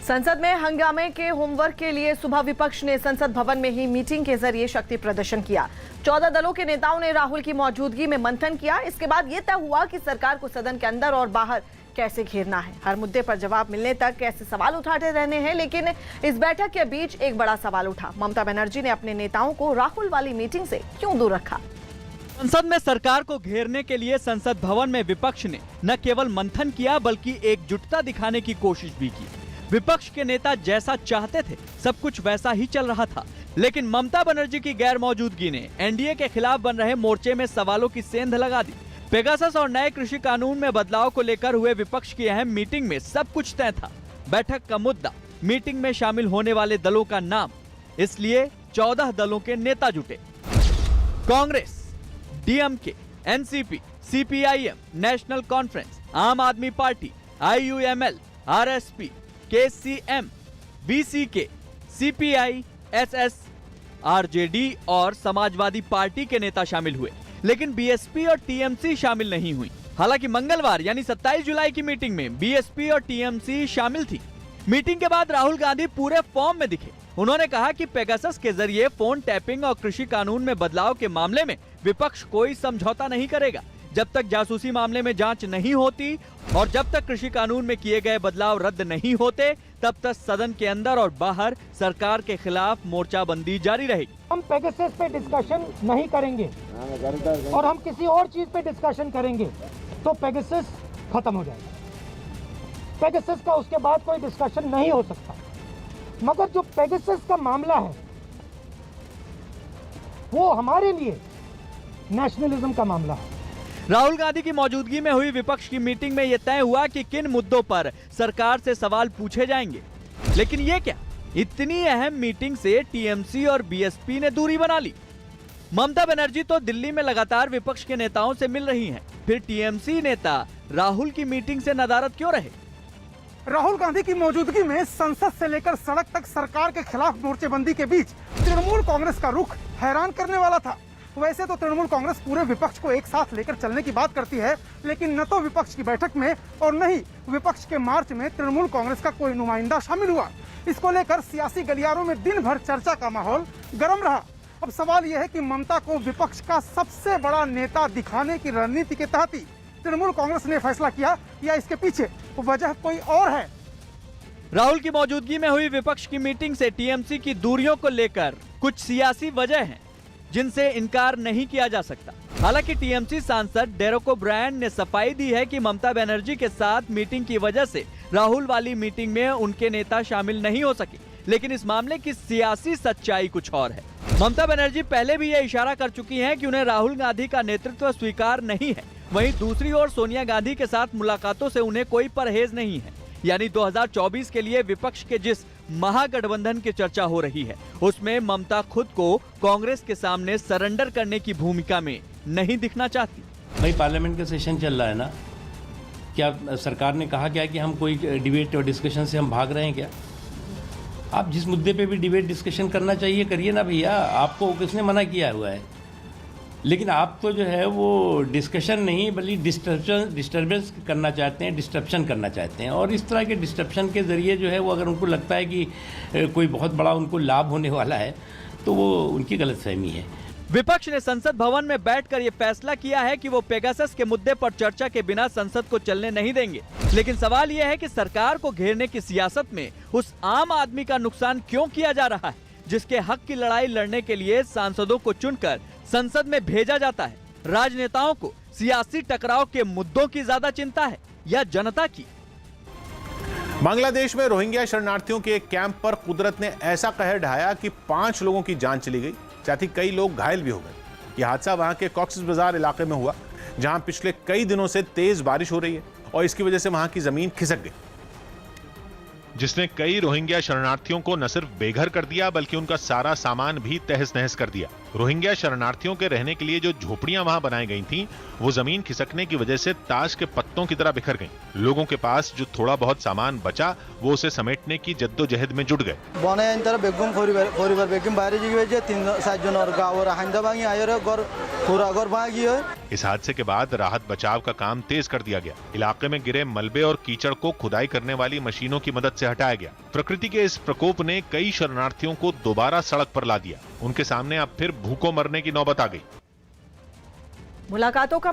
संसद में हंगामे के होमवर्क के लिए सुबह विपक्ष ने संसद भवन में ही मीटिंग के जरिए शक्ति प्रदर्शन किया। 14 दलों के नेताओं ने राहुल की मौजूदगी में मंथन किया। इसके बाद यह तय हुआ कि सरकार को सदन के अंदर और बाहर कैसे घेरना है। हर मुद्दे पर जवाब मिलने तक कैसे सवाल उठाते रहने हैं। लेकिन इस बैठक के बीच एक बड़ा सवाल उठा। ममता बनर्जी ने अपने नेताओं को राहुल वाली मीटिंग से क्यों दूर रखा? संसद में सरकार को घेरने के लिए संसद भवन में विपक्ष ने न केवल मंथन किया बल्कि एकजुटता दिखाने की कोशिश भी की। विपक्ष के नेता जैसा चाहते थे सब कुछ वैसा ही चल रहा था, लेकिन ममता बनर्जी की गैर मौजूदगी ने एनडीए के खिलाफ बन रहे मोर्चे में सवालों की सेंध लगा दी। पेगासस और नए कृषि कानून में बदलाव को लेकर हुए विपक्ष की अहम मीटिंग में सब कुछ तय था। बैठक का मुद्दा, मीटिंग में शामिल होने वाले दलों का नाम, इसलिए 14 दलों के नेता जुटे। Congress, DMK, NCP, CPIM, national conference, आम आदमी party, IUML, RSP, KCM, BCK, CPI, SS, RJD और समाजवादी पार्टी के नेता शामिल हुए, लेकिन बीएसपी और टीएमसी शामिल नहीं हुई। हालांकि मंगलवार यानी 27 जुलाई की मीटिंग में बीएसपी और टीएमसी शामिल थी। मीटिंग के बाद राहुल गांधी पूरे फॉर्म में दिखे। उन्होंने कहा कि पेगासस के जरिए फोन टैपिंग और कृषि कानून में बदलाव के मामले में विपक्ष कोई समझौता नहीं करेगा। जब तक जासूसी मामले में जांच नहीं होती और जब तक कृषि कानून में किए गए बदलाव रद्द नहीं होते, तब तक सदन के अंदर और बाहर सरकार के खिलाफ मोर्चाबंदी जारी रहेगी। हम पेगासस पे डिस्कशन नहीं करेंगे और हम किसी और चीज पे डिस्कशन करेंगे तो पेगासस खत्म हो जाएगा। पेगासस का उसके बाद कोई डिस्कशन नहीं हो सकता। मगर जो पेगासस का मामला है वो हमारे लिए नेशनलिज्म का मामला है। राहुल गांधी की मौजूदगी में हुई विपक्ष की मीटिंग में यह तय हुआ कि किन मुद्दों पर सरकार से सवाल पूछे जाएंगे। लेकिन ये क्या, इतनी अहम मीटिंग से टीएमसी और बीएसपी ने दूरी बना ली। ममता बनर्जी तो दिल्ली में लगातार विपक्ष के नेताओं से मिल रही हैं, फिर टीएमसी नेता राहुल की मीटिंग से नदारद क्यों रहे? राहुल गांधी की मौजूदगी में संसद से लेकर सड़क तक सरकार के खिलाफ मोर्चेबंदी के बीच तृणमूल कांग्रेस का रुख हैरान करने वाला था। वैसे तो तृणमूल कांग्रेस पूरे विपक्ष को एक साथ लेकर चलने की बात करती है, लेकिन न तो विपक्ष की बैठक में और न ही विपक्ष के मार्च में तृणमूल कांग्रेस का कोई नुमाइंदा शामिल हुआ। इसको लेकर सियासी गलियारों में दिन भर चर्चा का माहौल गर्म रहा। अब सवाल यह है कि ममता को विपक्ष का सबसे बड़ा नेता दिखाने की रणनीति के तहत ही तृणमूल कांग्रेस ने फैसला किया या इसके पीछे वजह कोई और है? राहुल की मौजूदगी में हुई विपक्ष की मीटिंग से टीएमसी की दूरियों को लेकर कुछ सियासी वजह हैं जिनसे इनकार नहीं किया जा सकता। हालांकि टीएमसी सांसद डेरेक ओब्रायन ने सफाई दी है कि ममता बनर्जी के साथ मीटिंग की वजह से राहुल वाली मीटिंग में उनके नेता शामिल नहीं हो सके, लेकिन इस मामले की सियासी सच्चाई कुछ और है। ममता बनर्जी पहले भी यह इशारा कर चुकी हैं कि उन्हें राहुल गांधी का नेतृत्व स्वीकार नहीं है। वहीं दूसरी ओर सोनिया गांधी के साथ मुलाकातों से उन्हें कोई परहेज नहीं है। यानी 2024 के लिए विपक्ष के जिस महागठबंधन की चर्चा हो रही है उसमें ममता खुद को कांग्रेस के सामने सरेंडर करने की भूमिका में नहीं दिखना चाहती। भाई पार्लियामेंट का सेशन चल रहा है ना, क्या सरकार ने कहा क्या कि हम कोई डिबेट और डिस्कशन से हम भाग रहे हैं क्या? आप जिस मुद्दे पे भी डिबेट डिस्कशन करना चाहिए करिए ना भैया, आपको किसने मना किया हुआ है? लेकिन आप तो जो है वो डिस्कशन नहीं बल्कि डिस्टर्बेंस करना चाहते हैं, डिस्ट्रप्शन करना चाहते हैं। और इस तरह के डिस्ट्रप्शन के ज़रिए जो है वो अगर उनको लगता है कि कोई बहुत बड़ा उनको लाभ होने वाला है तो वो उनकी गलतफहमी है। विपक्ष ने संसद भवन में बैठकर ये फैसला किया है कि वो पेगासस के मुद्दे पर चर्चा के बिना संसद को चलने नहीं देंगे। लेकिन सवाल यह है कि सरकार को घेरने की सियासत में उस आम आदमी का नुकसान क्यों किया जा रहा है जिसके हक की लड़ाई लड़ने के लिए सांसदों को चुनकर संसद में भेजा जाता है? राजनेताओं को सियासी टकराव के मुद्दों की ज्यादा चिंता है या जनता की? बांग्लादेश में रोहिंग्या शरणार्थियों के एक कैंप पर कुदरत ने ऐसा कहर ढाया कि 5 लोगों की जान चली गई, साथ ही कई लोग घायल भी हो गए। यह हादसा वहां के कॉक्सेस बाजार इलाके में हुआ, जहां पिछले कई दिनों से तेज बारिश हो रही है और इसकी वजह से वहां की जमीन खिसक गई, जिसने कई रोहिंग्या शरणार्थियों को न सिर्फ बेघर कर दिया बल्कि उनका सारा सामान भी तहस नहस कर दिया। रोहिंग्या शरणार्थियों के रहने के लिए जो झोपड़ियां वहां बनाई गई थीं, वो जमीन खिसकने की वजह से ताश के पत्तों की तरह बिखर गईं। लोगों के पास जो थोड़ा बहुत सामान बचा, वो उसे समेटने की जद्दोजहद में जुट गए। इस हादसे के बाद राहत बचाव का काम तेज कर दिया गया। इलाके में गिरे मलबे और कीचड़ को खुदाई करने वाली मशीनों की मदद से हटाया गया। प्रकृति के इस प्रकोप ने कई शरणार्थियों को दोबारा सड़क पर ला दिया। उनके सामने अब फिर भूखों मरने की नौबत आ गई। मुलाकातों का